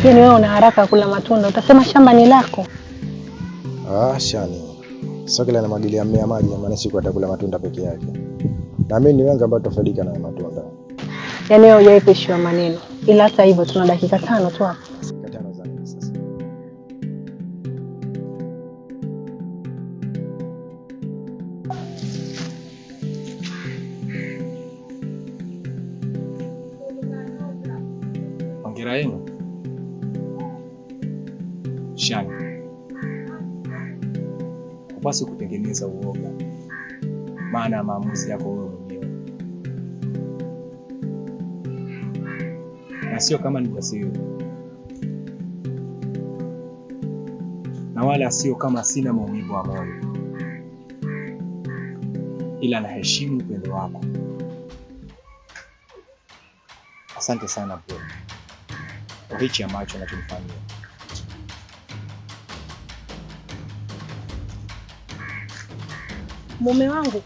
Lakini wewe una haraka kula matunda, utasema shamba ni lako. Shani. Sio kila namwagilia mmea maji maana siku atakula matunda peke yake. Na mimi ni wengi ambao tofaidika na matunda. Yaani wewe hujawahi kuishiwa maneno. Ila hata hivyo tuna dakika 5 tu hapa. Dakika 5 za nini sasa? Hongera yenu. Shani. Upasi kutengeneza uoga. Maana maamuzi yako wewe mwenyewe. Na sio kama ni jasiri. Na wala sio kama sina maumivu wa moyo. Ila naheshimu upendo wako. Asante sana bro. Kwa hichi ambacho unachonifanyia. Mume wangu,